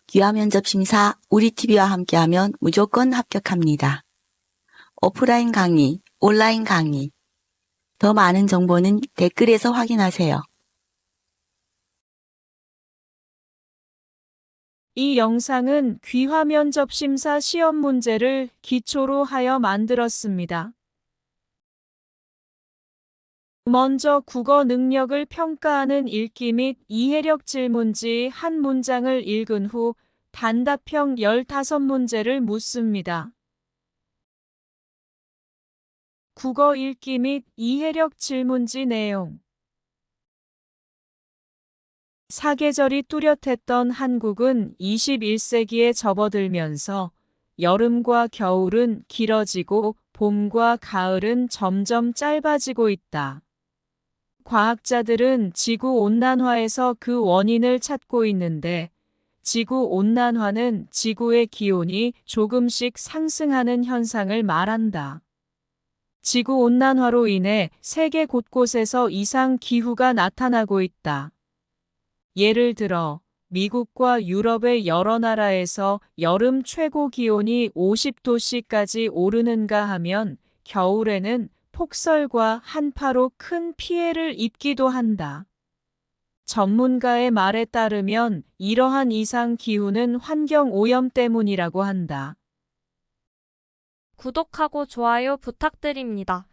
귀화 면접 심사 우리TV와 함께하면 무조건 합격합니다. 오프라인 강의, 온라인 강의. 더 많은 정보는 댓글에서 확인하세요. 이 영상은 귀화 면접 심사 시험 문제를 기초로 하여 만들었습니다. 먼저 국어 능력을 평가하는 읽기 및 이해력 질문지 한 문장을 읽은 후 단답형 15문제를 묻습니다. 국어 읽기 및 이해력 질문지 내용. 사계절이 뚜렷했던 한국은 21세기에 접어들면서 여름과 겨울은 길어지고 봄과 가을은 점점 짧아지고 있다. 과학자들은 지구온난화에서 그 원인을 찾고 있는데 지구온난화는 지구의 기온이 조금씩 상승하는 현상을 말한다. 지구온난화로 인해 세계 곳곳에서 이상 기후가 나타나고 있다. 예를 들어 미국과 유럽의 여러 나라에서 여름 최고 기온이 50도씨까지 오르는가 하면 겨울에는 폭설과 한파로 큰 피해를 입기도 한다. 전문가의 말에 따르면 이러한 이상 기후는 환경 오염 때문이라고 한다. 구독하고 좋아요 부탁드립니다.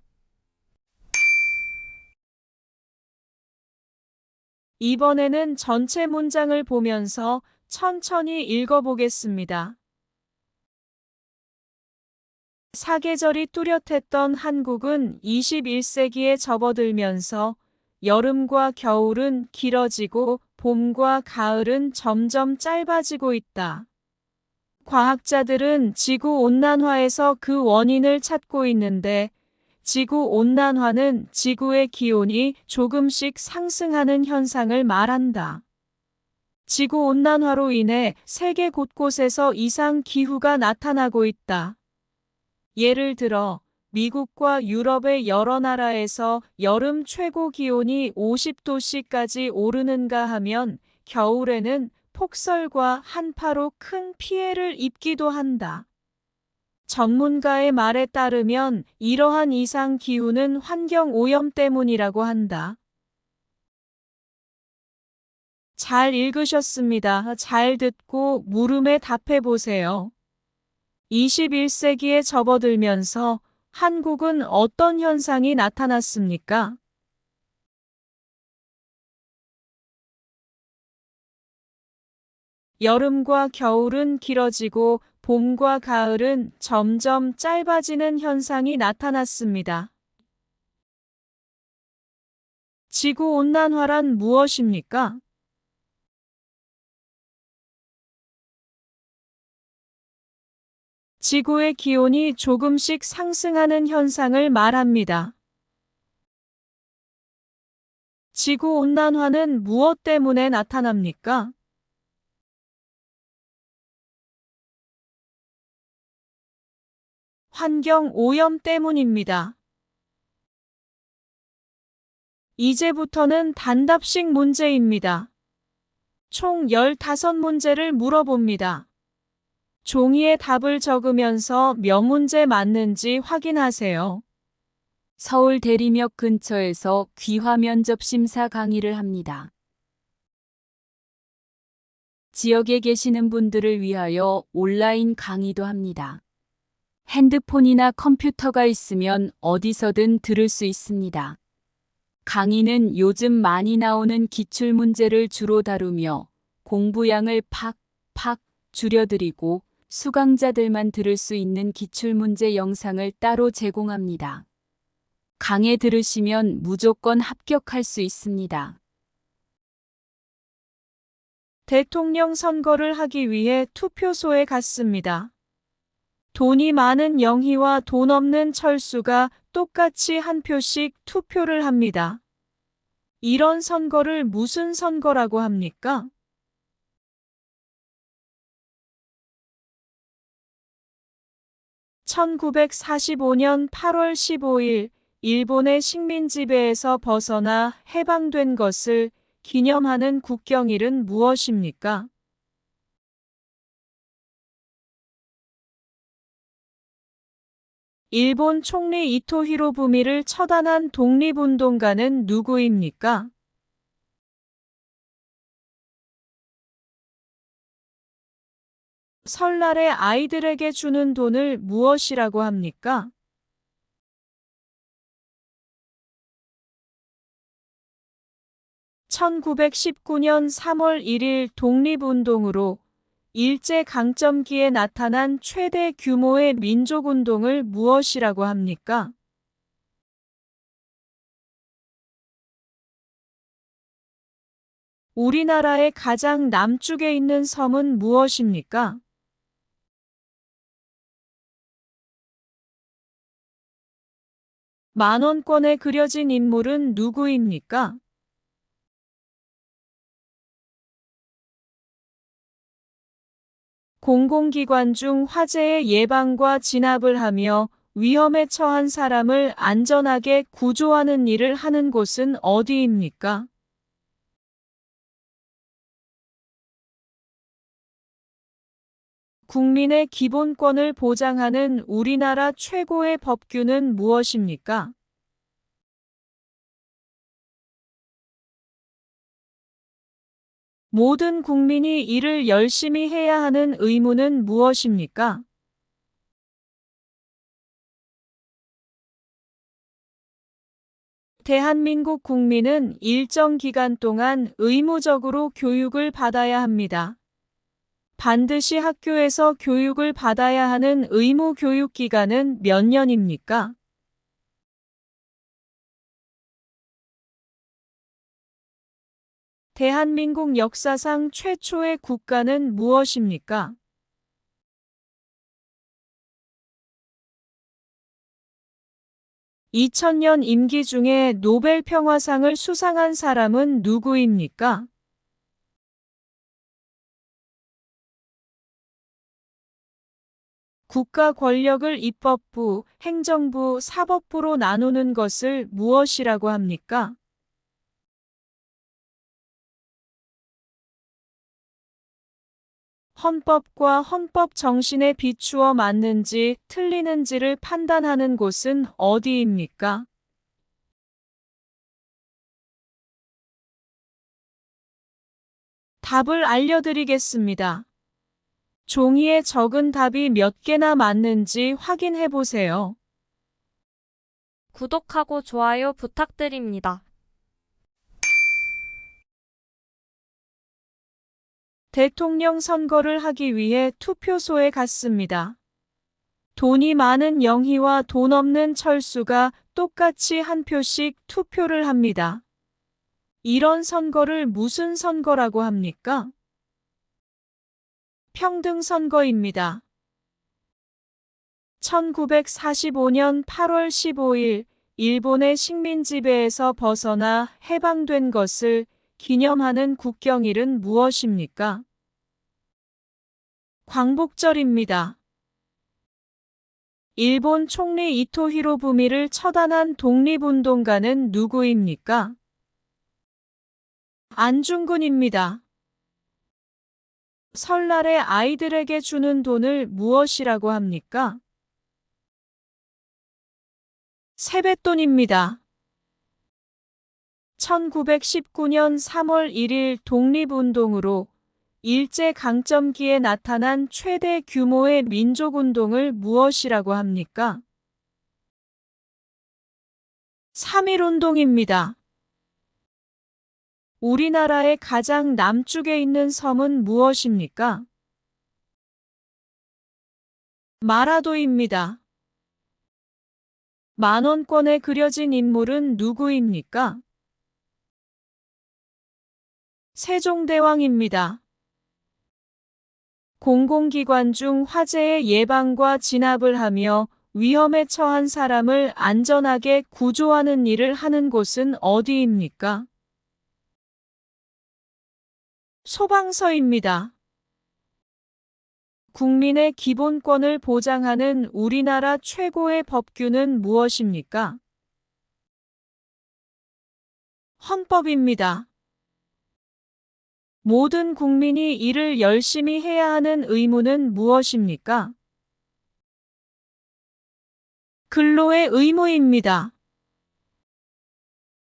이번에는 전체 문장을 보면서 천천히 읽어보겠습니다. 사계절이 뚜렷했던 한국은 21세기에 접어들면서 여름과 겨울은 길어지고 봄과 가을은 점점 짧아지고 있다. 과학자들은 지구온난화에서 그 원인을 찾고 있는데 지구온난화는 지구의 기온이 조금씩 상승하는 현상을 말한다. 지구온난화로 인해 세계 곳곳에서 이상 기후가 나타나고 있다. 예를 들어 미국과 유럽의 여러 나라에서 여름 최고 기온이 50도씨까지 오르는가 하면 겨울에는 폭설과 한파로 큰 피해를 입기도 한다. 전문가의 말에 따르면 이러한 이상 기후는 환경 오염 때문이라고 한다. 잘 읽으셨습니다. 잘 듣고 물음에 답해 보세요. 21세기에 접어들면서 한국은 어떤 현상이 나타났습니까? 여름과 겨울은 길어지고 봄과 가을은 점점 짧아지는 현상이 나타났습니다. 지구온난화란 무엇입니까? 지구의 기온이 조금씩 상승하는 현상을 말합니다. 지구온난화는 무엇 때문에 나타납니까? 환경 오염 때문입니다. 이제부터는 단답식 문제입니다. 총 15문제를 물어봅니다. 종이에 답을 적으면서 몇 문제 맞는지 확인하세요. 서울 대리역 근처에서 귀화 면접 심사 강의를 합니다. 지역에 계시는 분들을 위하여 온라인 강의도 합니다. 핸드폰이나 컴퓨터가 있으면 어디서든 들을 수 있습니다. 강의는 요즘 많이 나오는 기출문제를 주로 다루며 공부량을 팍팍 줄여드리고 수강자들만 들을 수 있는 기출문제 영상을 따로 제공합니다. 강의 들으시면 무조건 합격할 수 있습니다. 대통령 선거를 하기 위해 투표소에 갔습니다. 돈이 많은 영희와 돈 없는 철수가 똑같이 한 표씩 투표를 합니다. 이런 선거를 무슨 선거라고 합니까? (1945년 8월 15일) 일본의 식민 지배에서 벗어나 해방된 것을 기념하는 국경일은 무엇입니까? 일본 총리 이토 히로부미를 처단한 독립운동가는 누구입니까? 설날에 아이들에게 주는 돈을 무엇이라고 합니까? (1919년 3월 1일) 독립운동으로 일제강점기에 나타난 최대 규모의 민족운동을 무엇이라고 합니까? 우리나라의 가장 남쪽에 있는 섬은 무엇입니까? 만원권에 그려진 인물은 누구입니까? 공공기관 중 화재의 예방과 진압을 하며 위험에 처한 사람을 안전하게 구조하는 일을 하는 곳은 어디입니까? 국민의 기본권을 보장하는 우리나라 최고의 법규는 무엇입니까? 모든 국민이 일을 열심히 해야 하는 의무는 무엇입니까? 대한민국 국민은 일정 기간 동안 의무적으로 교육을 받아야 합니다. 반드시 학교에서 교육을 받아야 하는 의무 교육 기간은 몇 년입니까? 대한민국 역사상 최초의 국가는 무엇입니까? (2000년) 임기 중에 노벨 평화상을 수상한 사람은 누구입니까? 국가 권력을 입법부, 행정부, 사법부로 나누는 것을 무엇이라고 합니까? 헌법과 헌법 정신에 비추어 맞는지 틀리는지를 판단하는 곳은 어디입니까? 답을 알려드리겠습니다. 종이에 적은 답이 몇 개나 맞는지 확인해 보세요. 구독하고 좋아요 부탁드립니다. 대통령 선거를 하기 위해 투표소에 갔습니다. 돈이 많은 영희와 돈 없는 철수가 똑같이 한 표씩 투표를 합니다. 이런 선거를 무슨 선거라고 합니까? 평등선거입니다. 1945년 8월 15일 일본의 식민 지배에서 벗어나 해방된 것을 기념하는 국경일은 무엇입니까? 광복절입니다. 일본 총리 이토 히로부미를 처단한 독립운동가는 누구입니까? 안중근입니다. 설날에 아이들에게 주는 돈을 무엇이라고 합니까? 세뱃돈입니다. 1919년 3월 1일 독립운동으로 일제강점기에 나타난 최대 규모의 민족운동을 무엇이라고 합니까? 3.1운동입니다. 우리나라의 가장 남쪽에 있는 섬은 무엇입니까? 마라도입니다. 만원권에 그려진 인물은 누구입니까? 세종대왕입니다. 공공기관 중 화재의 예방과 진압을 하며 위험에 처한 사람을 안전하게 구조하는 일을 하는 곳은 어디입니까? 소방서입니다. 국민의 기본권을 보장하는 우리나라 최고의 법규는 무엇입니까? 헌법입니다. 모든 국민이 일을 열심히 해야 하는 의무는 무엇입니까? 근로의 의무입니다.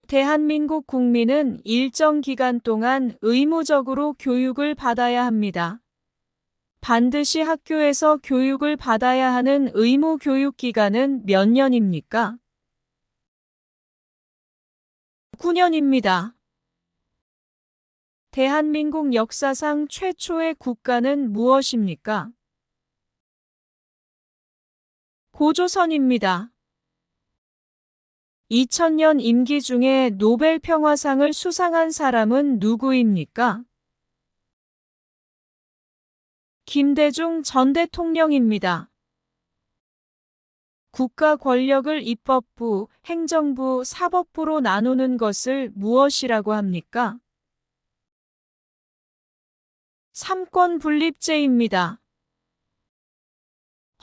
대한민국 국민은 일정 기간 동안 의무적으로 교육을 받아야 합니다. 반드시 학교에서 교육을 받아야 하는 의무 교육 기간은 몇 년입니까? 9년입니다. 대한민국 역사상 최초의 국가는 무엇입니까? 고조선입니다. 2000년 임기 중에 노벨 평화상을 수상한 사람은 누구입니까? 김대중 전 대통령입니다. 국가 권력을 입법부, 행정부, 사법부로 나누는 것을 무엇이라고 합니까? 삼권 분립제입니다.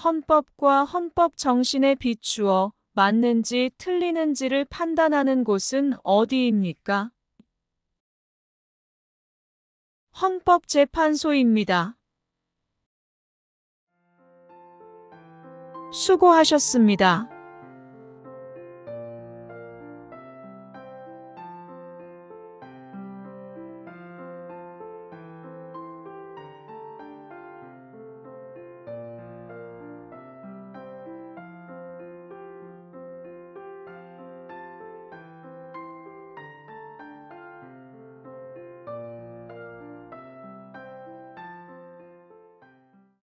헌법과 헌법 정신에 비추어 맞는지 틀리는지를 판단하는 곳은 어디입니까? 헌법재판소입니다. 수고하셨습니다.